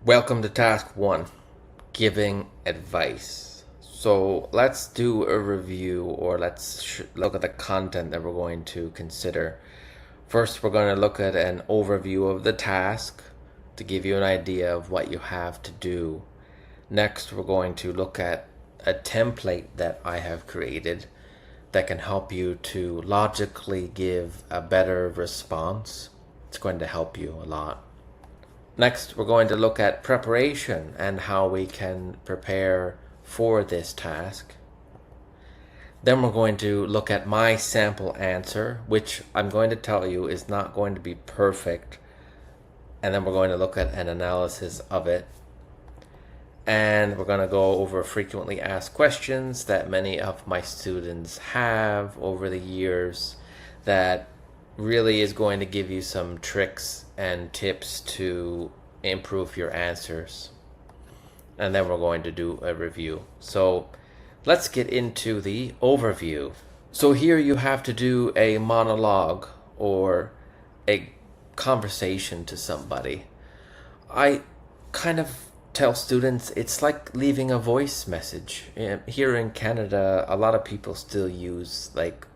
Welcome to task 1, giving advice. So let's do a review, or let's look at the content that we're going to consider. First, we're going to look at an overview of the task to give you an idea of what you have to do. Next, we're going to look at a template that I have created that can help you to logically give a better response. It's going to help you a lot. Next, we're going to look at preparation and how we can prepare for this task. Then we're going to look at my sample answer, which I'm going to tell you is not going to be perfect. And then we're going to look at an analysis of it. And we're going to go over frequently asked questions that many of my students have over the years that really is going to give you some tricks and tips to improve your answers. And then we're going to do a review. So let's get into the overview. So here you have to do a monologue or a conversation to somebody. I kind of tell students it's like leaving a voice message. Here in Canada, a lot of people still use like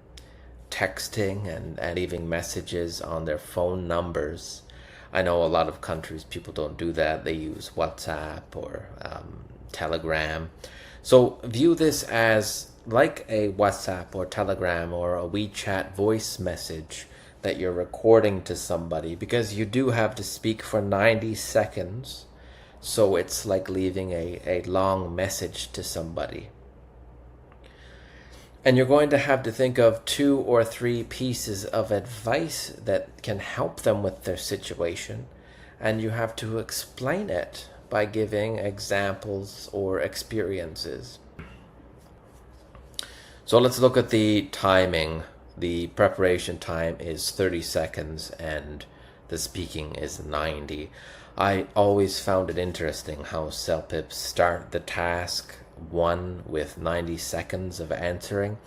texting and leaving messages on their phone numbers. I know a lot of countries people don't do that. They use WhatsApp or Telegram. So view this as like a WhatsApp or Telegram or a WeChat voice message that you're recording to somebody, because you do have to speak for 90 seconds. So it's like leaving a long message to somebody. And you're going to have to think of 2 or 3 pieces of advice that can help them with their situation. And you have to explain it by giving examples or experiences. So let's look at the timing. The preparation time is 30 seconds and the speaking is 90. I always found it interesting how CELPIP start the task 1 with 90 seconds of answering.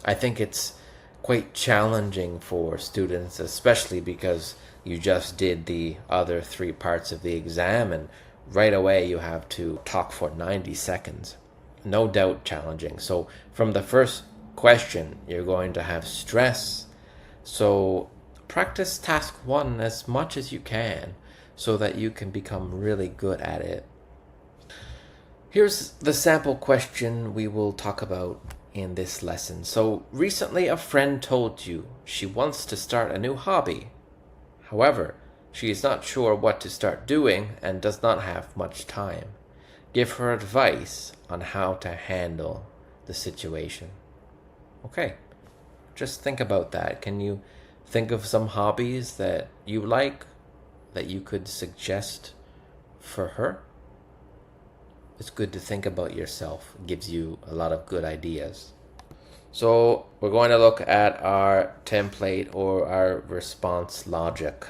I think it's quite challenging for students, especially because you just did the other 3 parts of the exam and right away you have to talk for 90 seconds. No doubt challenging. So from the first question, you're going to have stress. So practice task 1 as much as you can so that you can become really good at it. Here's the sample question we will talk about in this lesson. So recently a friend told you she wants to start a new hobby. However, she is not sure what to start doing and does not have much time. Give her advice on how to handle the situation. Okay, just think about that. Can you think of some hobbies that you like that you could suggest for her? It's good to think about yourself. It gives you a lot of good ideas. So we're going to look at our template or our response logic.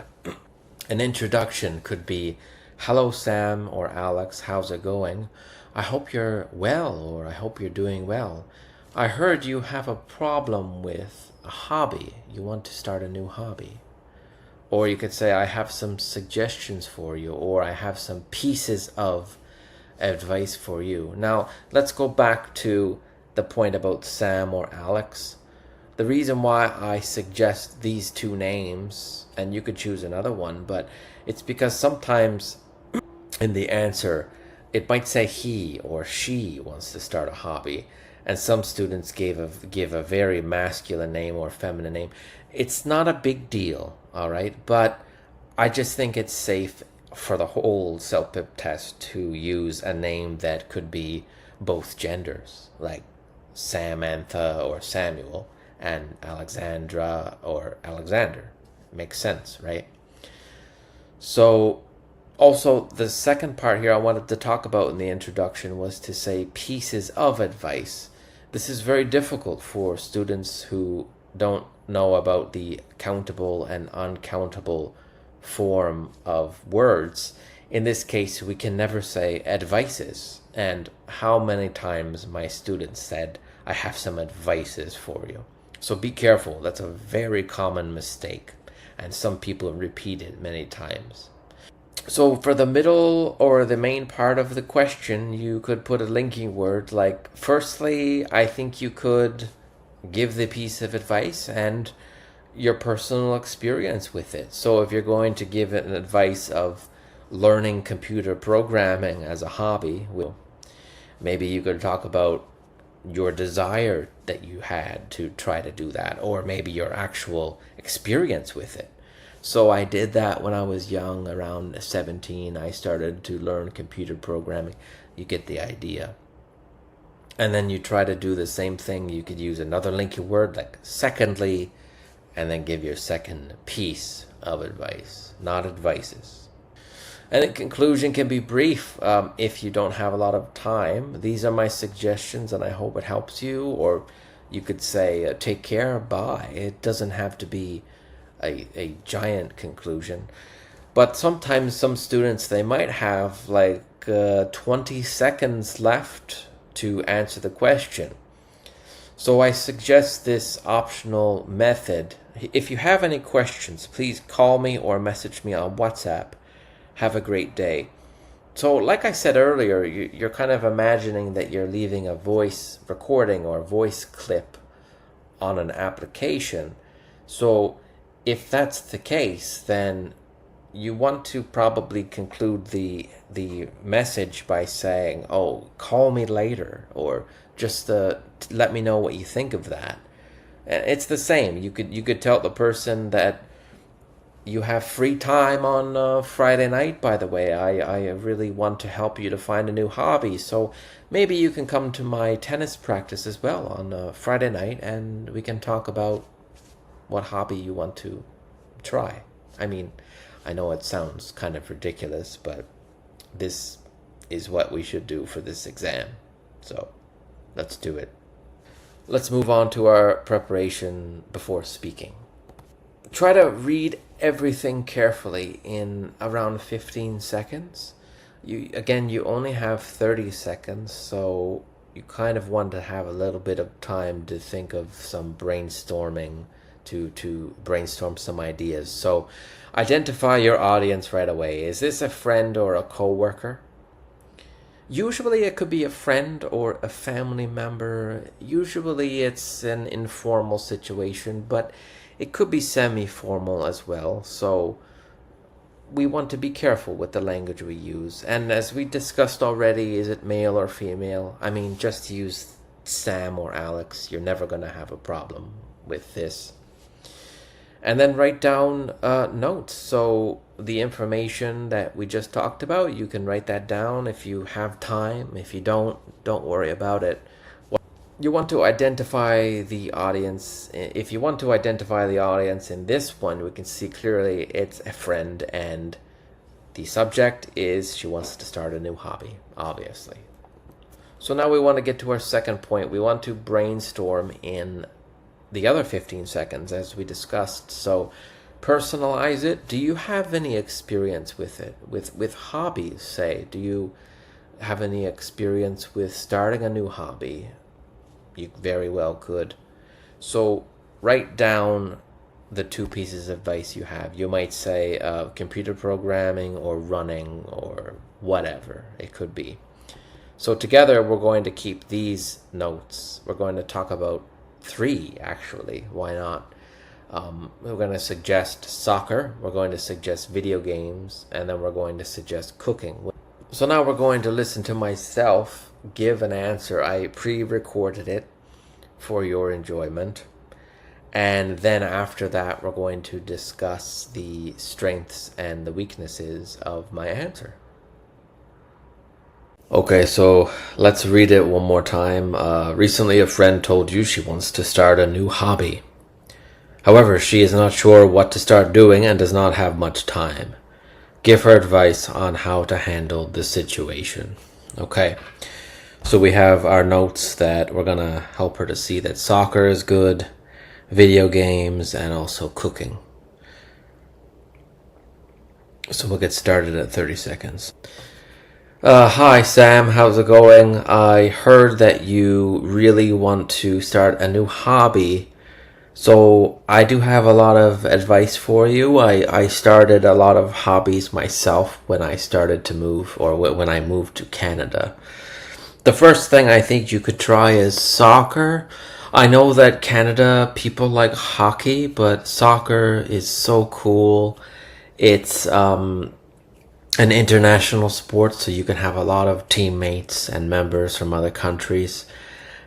An introduction could be, "Hello Sam or Alex, how's it going? I hope you're well, or I hope you're doing well. I heard you have a problem with a hobby. You want to start a new hobby." Or you could say, "I have some suggestions for you," or "I have some pieces of advice for you." Now, let's go back to the point about Sam or Alex. The reason why I suggest these 2 names, and you could choose another one, but it's because sometimes in the answer, it might say he or she wants to start a hobby, and some students give a very masculine name or feminine name. It's not a big deal, all right? But I just think it's safe for the whole CELPIP test to use a name that could be both genders, like Samantha or Samuel, and Alexandra or Alexander. Makes sense, right? So also the second part here I wanted to talk about in the introduction was to say pieces of advice. This is very difficult for students who don't know about the countable and uncountable form of words. In this case, we can never say advices. And how many times my students said, "I have some advices for you." So be careful. That's a very common mistake. And some people repeat it many times. So for the middle or the main part of the question, you could put a linking word like, firstly, I think you could give the piece of advice and your personal experience with it. So if you're going to give it an advice of learning computer programming as a hobby, well, maybe you could talk about your desire that you had to try to do that, or maybe your actual experience with it. So I did that when I was young, around 17. I started to learn computer programming. You get the idea. And then you try to do the same thing. You could use another linking word like secondly, and then give your second piece of advice, not advices. And the conclusion can be brief if you don't have a lot of time. These are my suggestions, and I hope it helps you. Or you could say, take care, bye. It doesn't have to be a giant conclusion. But sometimes some students, they might have like 20 seconds left to answer the question. So I suggest this optional method. If you have any questions, please call me or message me on WhatsApp. Have a great day. So like I said earlier, you're kind of imagining that you're leaving a voice recording or voice clip on an application. So if that's the case, then you want to probably conclude the message by saying, "Oh, call me later," or just let me know what you think of that. And it's the same. You could tell the person that you have free time on Friday night. By the way, I really want to help you to find a new hobby. So maybe you can come to my tennis practice as well on Friday night, and we can talk about what hobby you want to try. I mean, I know it sounds kind of ridiculous, but this is what we should do for this exam. So let's do it. Let's move on to our preparation before speaking. Try to read everything carefully in around 15 seconds. You only have 30 seconds, so you kind of want to have a little bit of time to think of some brainstorming, to brainstorm some ideas. So identify your audience right away. Is this a friend or a coworker? Usually it could be a friend or a family member. Usually it's an informal situation, but it could be semi-formal as well. So we want to be careful with the language we use. And as we discussed already, is it male or female? I mean, just use Sam or Alex. You're never going to have a problem with this. And then write down notes. So the information that we just talked about, you can write that down if you have time. If you don't worry about it. You want to identify the audience. If you want to identify the audience in this one, we can see clearly it's a friend, and the subject is she wants to start a new hobby, obviously. So now we want to get to our second point. We want to brainstorm in the other 15 seconds as we discussed. So personalize it. Do you have any experience with it? With hobbies, say. Do you have any experience with starting a new hobby? You very well could. So write down the two pieces of advice you have. You might say computer programming or running or whatever it could be. So together we're going to keep these notes. We're going to talk about 3 actually. Why not? We're going to suggest soccer. We're going to suggest video games, and then we're going to suggest cooking. So now we're going to listen to myself give an answer. I pre-recorded it for your enjoyment. And then after that, we're going to discuss the strengths and the weaknesses of my answer. Okay, so let's read it one more time. Recently, a friend told you she wants to start a new hobby. However, she is not sure what to start doing and does not have much time. Give her advice on how to handle the situation. Okay, so we have our notes that we're going to help her to see that soccer is good, video games, and also cooking. So we'll get started at 30 seconds. Hi Sam, how's it going? I heard that you really want to start a new hobby. So I do have a lot of advice for you. I started a lot of hobbies myself when I started to move, or when I moved to Canada. The first thing I think you could try is soccer. I know that Canada people like hockey, but soccer is so cool. It's an international sport, so you can have a lot of teammates and members from other countries.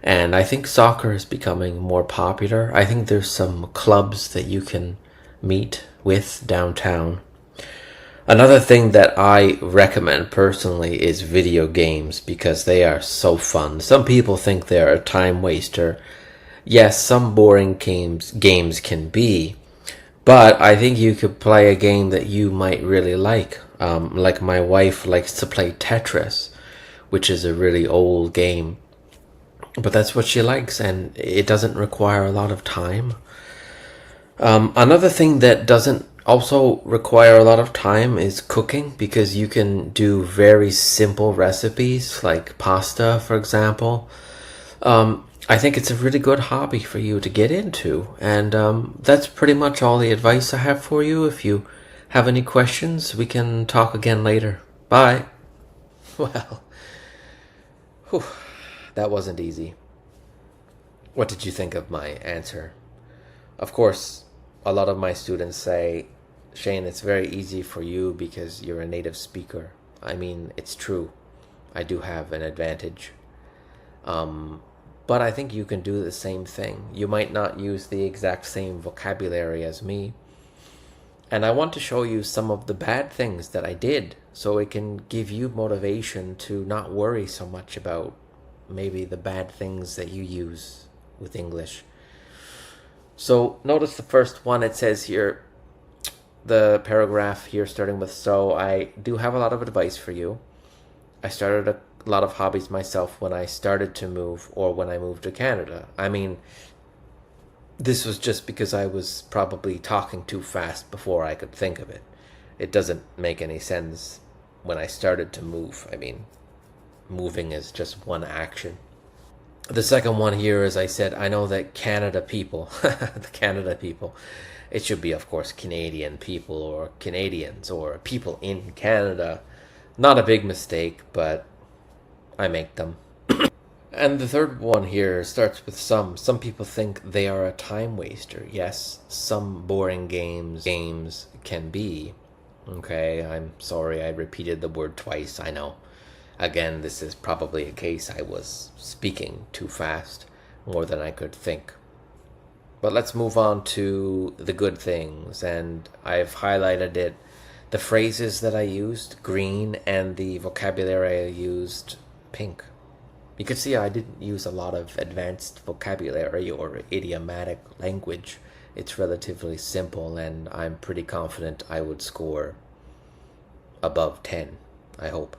And I think soccer is becoming more popular. I think there's some clubs that you can meet with downtown. Another thing that I recommend personally is video games because they are so fun. Some people think they're a time waster. Yes, some boring games can be, but I think you could play a game that you might really like. Like my wife likes to play Tetris, which is a really old game, but that's what she likes, and it doesn't require a lot of time. Another thing that doesn't also require a lot of time is cooking, because you can do very simple recipes like pasta, for example. I think it's a really good hobby for you to get into, and that's pretty much all the advice I have for you. If you have any questions, we can talk again later. Bye. Well, whew, that wasn't easy. What did you think of my answer? Of course, a lot of my students say, Shane, it's very easy for you because you're a native speaker. I mean, it's true. I do have an advantage. But I think you can do the same thing. You might not use the exact same vocabulary as me. And I want to show you some of the bad things that I did, so it can give you motivation to not worry so much about maybe the bad things that you use with English. So notice the first one. It says here, the paragraph here starting with, so I do have a lot of advice for you. I started a lot of hobbies myself when I started to move, or when I moved to Canada. I mean, this was just because I was probably talking too fast before I could think of it. It doesn't make any sense when I started to move. I mean, moving is just one action. The second one here is, I said, I know that Canada people, the Canada people, it should be, of course, Canadian people, or Canadians, or people in Canada. Not a big mistake, but I make them. And the third one here starts with some. Some people think they are a time waster. Yes, some boring games can be. Okay, I'm sorry I repeated the word twice, I know. Again, this is probably a case I was speaking too fast, more than I could think. But let's move on to the good things, and I've highlighted it. The phrases that I used, green, and the vocabulary I used, pink. You can see I didn't use a lot of advanced vocabulary or idiomatic language. It's relatively simple, and I'm pretty confident I would score above 10, I hope.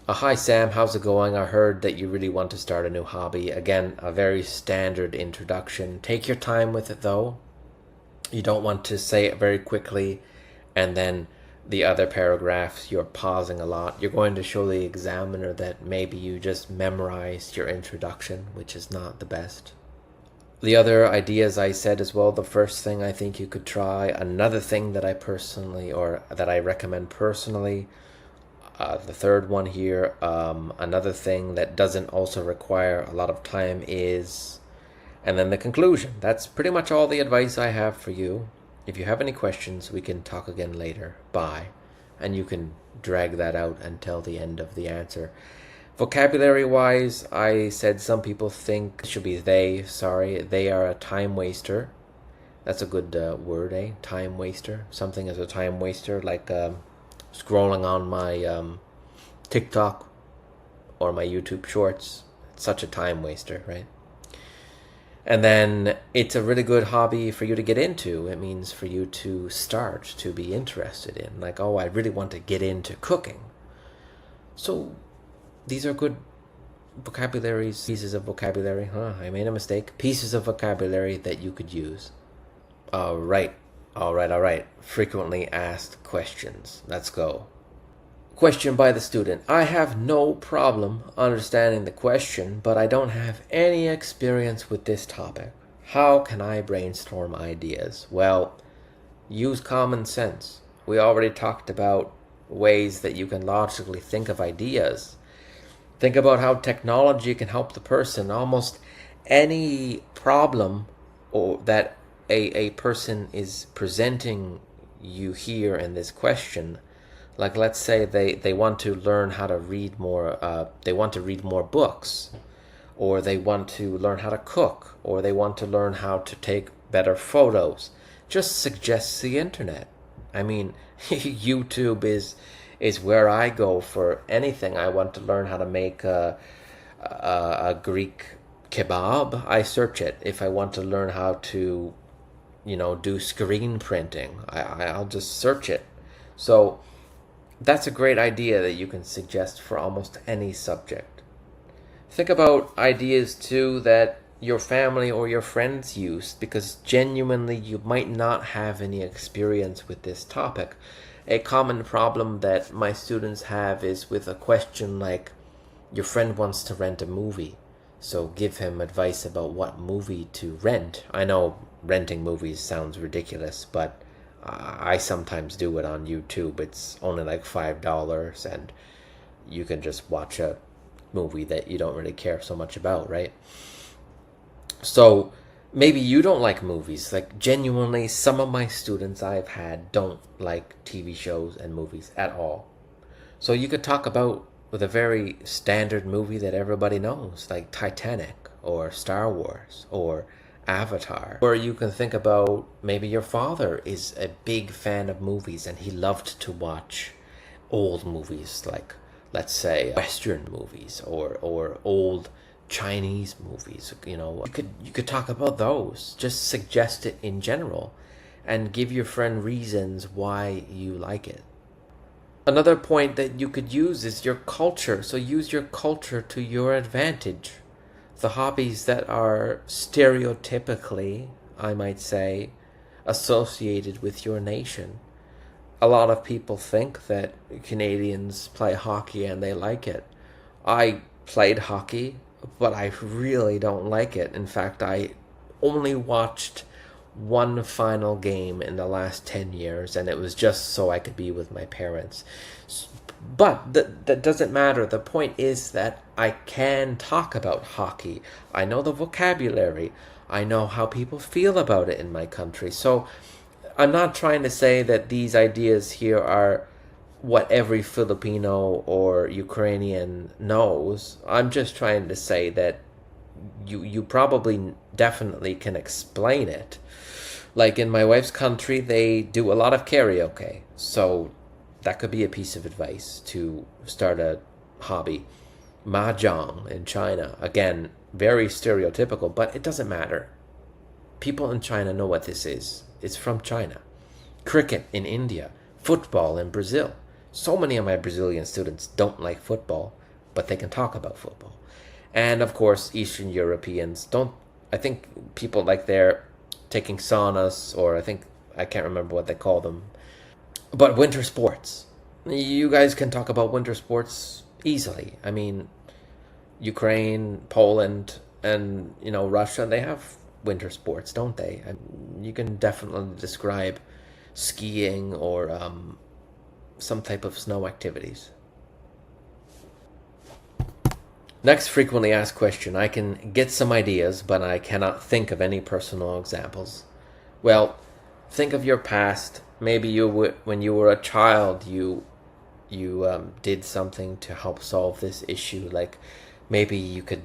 Hi Sam, how's it going? I heard that you really want to start a new hobby. Again, a very standard introduction. Take your time with it though. You don't want to say it very quickly, and then the other paragraphs you're pausing a lot. You're going to show the examiner that maybe you just memorized your introduction, which is not the best. The other ideas I said as well, the first thing I think you could try, another thing that I recommend personally, the third one here, another thing that doesn't also require a lot of time is, and then the conclusion. That's pretty much all the advice I have for you. If you have any questions, we can talk again later. Bye. And you can drag that out until the end of the answer. Vocabulary-wise, I said some people think it should be they. Sorry, they are a time waster. That's a good word, eh? Time waster. Something is a time waster, like scrolling on my TikTok or my YouTube shorts. It's such a time waster, right? And then it's a really good hobby for you to get into. It means for you to start to be interested in. Like, oh, I really want to get into cooking. So these are good pieces of vocabulary. I made a mistake. Pieces of vocabulary that you could use. All right. Frequently asked questions. Let's go. Question by the student. I have no problem understanding the question, but I don't have any experience with this topic. How can I brainstorm ideas? Well, use common sense. We already talked about ways that you can logically think of ideas. Think about how technology can help the person. Almost any problem or that a person is presenting you here in this question, like let's say they want to learn how to read more, they want to read more books, or they want to learn how to cook, or they want to learn how to take better photos. Just suggest the internet. I mean, YouTube is where I go for anything. I want to learn how to make a Greek kebab. I search it. If I want to learn how to, do screen printing, I'll just search it. So that's a great idea that you can suggest for almost any subject. Think about ideas too that your family or your friends use, because genuinely you might not have any experience with this topic. A common problem that my students have is with a question like, your friend wants to rent a movie, so give him advice about what movie to rent. I know renting movies sounds ridiculous, but I sometimes do it on YouTube. It's only like $5 and you can just watch a movie that you don't really care so much about, right? So maybe you don't like movies. Like genuinely, some of my students I've had don't like TV shows and movies at all. So you could talk about with a very standard movie that everybody knows, like Titanic or Star Wars or Avatar. Or you can think about maybe your father is a big fan of movies and he loved to watch old movies, like let's say Western movies or old Chinese movies. You could talk about those. Just suggest it in general and give your friend reasons why you like it. Another point that you could use is your culture. So use your culture to your advantage. The hobbies that are stereotypically, I might say, associated with your nation. A lot of people think that Canadians play hockey and they like it. I played hockey, but I really don't like it. In fact, I only watched one final game in the last 10 years, and it was just so I could be with my parents. But that doesn't matter. The point is that I can talk about hockey. I know the vocabulary. I know how people feel about it in my country. So I'm not trying to say that these ideas here are what every Filipino or Ukrainian knows. I'm just trying to say that you probably definitely can explain it. Like in my wife's country, they do a lot of karaoke. So that could be a piece of advice to start a hobby. Mahjong in China. Again, very stereotypical, but it doesn't matter. People in China know what this is. It's from China. Cricket in India. Football in Brazil. So many of my Brazilian students don't like football, but they can talk about football. And of course, Eastern Europeans don't. I think people like they're taking saunas, or I can't remember what they call them. But winter sports. You guys can talk about winter sports easily. I mean, Ukraine, Poland, and Russia, they have winter sports, don't they? You can definitely describe skiing or some type of snow activities. Next frequently asked question. I can get some ideas, but I cannot think of any personal examples. Well, think of your past. Maybe when you were a child, you did something to help solve this issue. Like maybe you could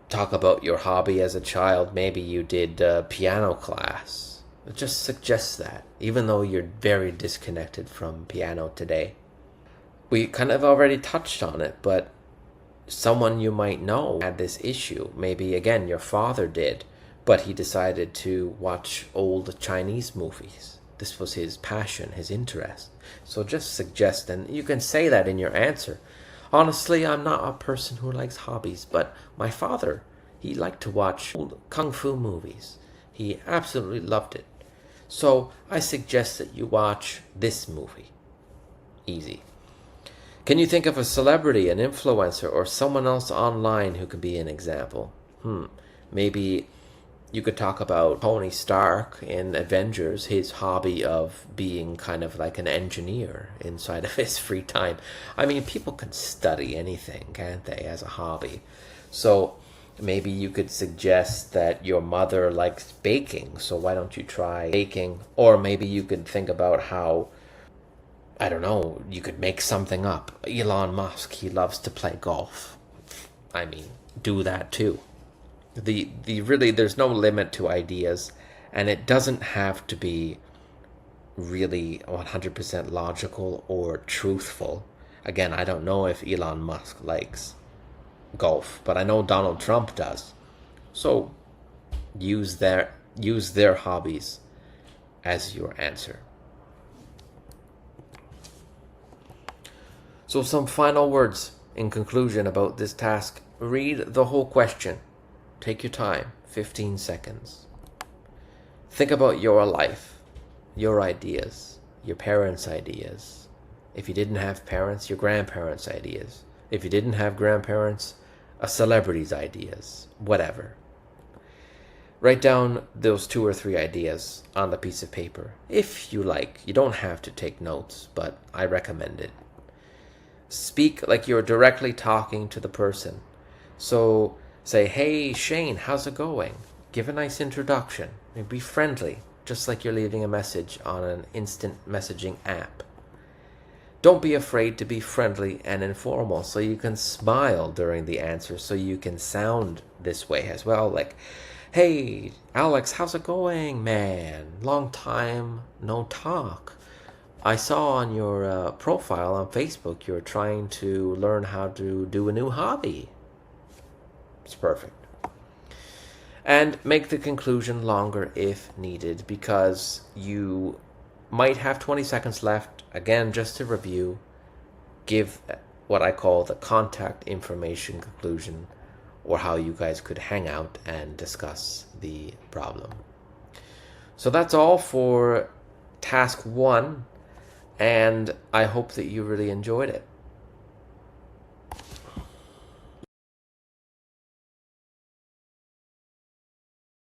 talk about your hobby as a child. Maybe you did piano class. Just suggest that, even though you're very disconnected from piano today. We kind of already touched on it, but someone you might know had this issue. Maybe, again, your father did, but he decided to watch old Chinese movies. This was his passion, his interest. So just suggest, and you can say that in your answer. Honestly, I'm not a person who likes hobbies, but my father, he liked to watch old kung fu movies. He absolutely loved it. So I suggest that you watch this movie. Easy. Can you think of a celebrity, an influencer, or someone else online who could be an example? Maybe You could talk about Tony Stark in Avengers, his hobby of being kind of like an engineer inside of his free time. I mean, people can study anything, can't they, as a hobby? So maybe you could suggest that your mother likes baking, so why don't you try baking? Or maybe you could think about how, I don't know, you could make something up. Elon Musk, he loves to play golf. I mean, do that too. The really, there's no limit to ideas, and it doesn't have to be really 100% logical or truthful. Again, I don't know if Elon Musk likes golf, but I know Donald Trump does. So use their hobbies as your answer. So some final words in conclusion about this task. Read the whole question. Take your time, 15 seconds. Think about your life, your ideas, your parents' ideas. If you didn't have parents, your grandparents' ideas. If you didn't have grandparents, a celebrity's ideas, whatever. Write down those 2 or 3 ideas on the piece of paper, if you like. You don't have to take notes, but I recommend it. Speak like you're directly talking to the person. So say, hey, Shane, how's it going? Give a nice introduction. Be friendly, just like you're leaving a message on an instant messaging app. Don't be afraid to be friendly and informal, so you can smile during the answer, so you can sound this way as well. Like, hey, Alex, how's it going, man? Long time no talk. I saw on your profile on Facebook you're trying to learn how to do a new hobby. It's perfect. And make the conclusion longer if needed, because you might have 20 seconds left. Again, just to review, give what I call the contact information conclusion, or how you guys could hang out and discuss the problem. So that's all for task 1, and I hope that you really enjoyed it.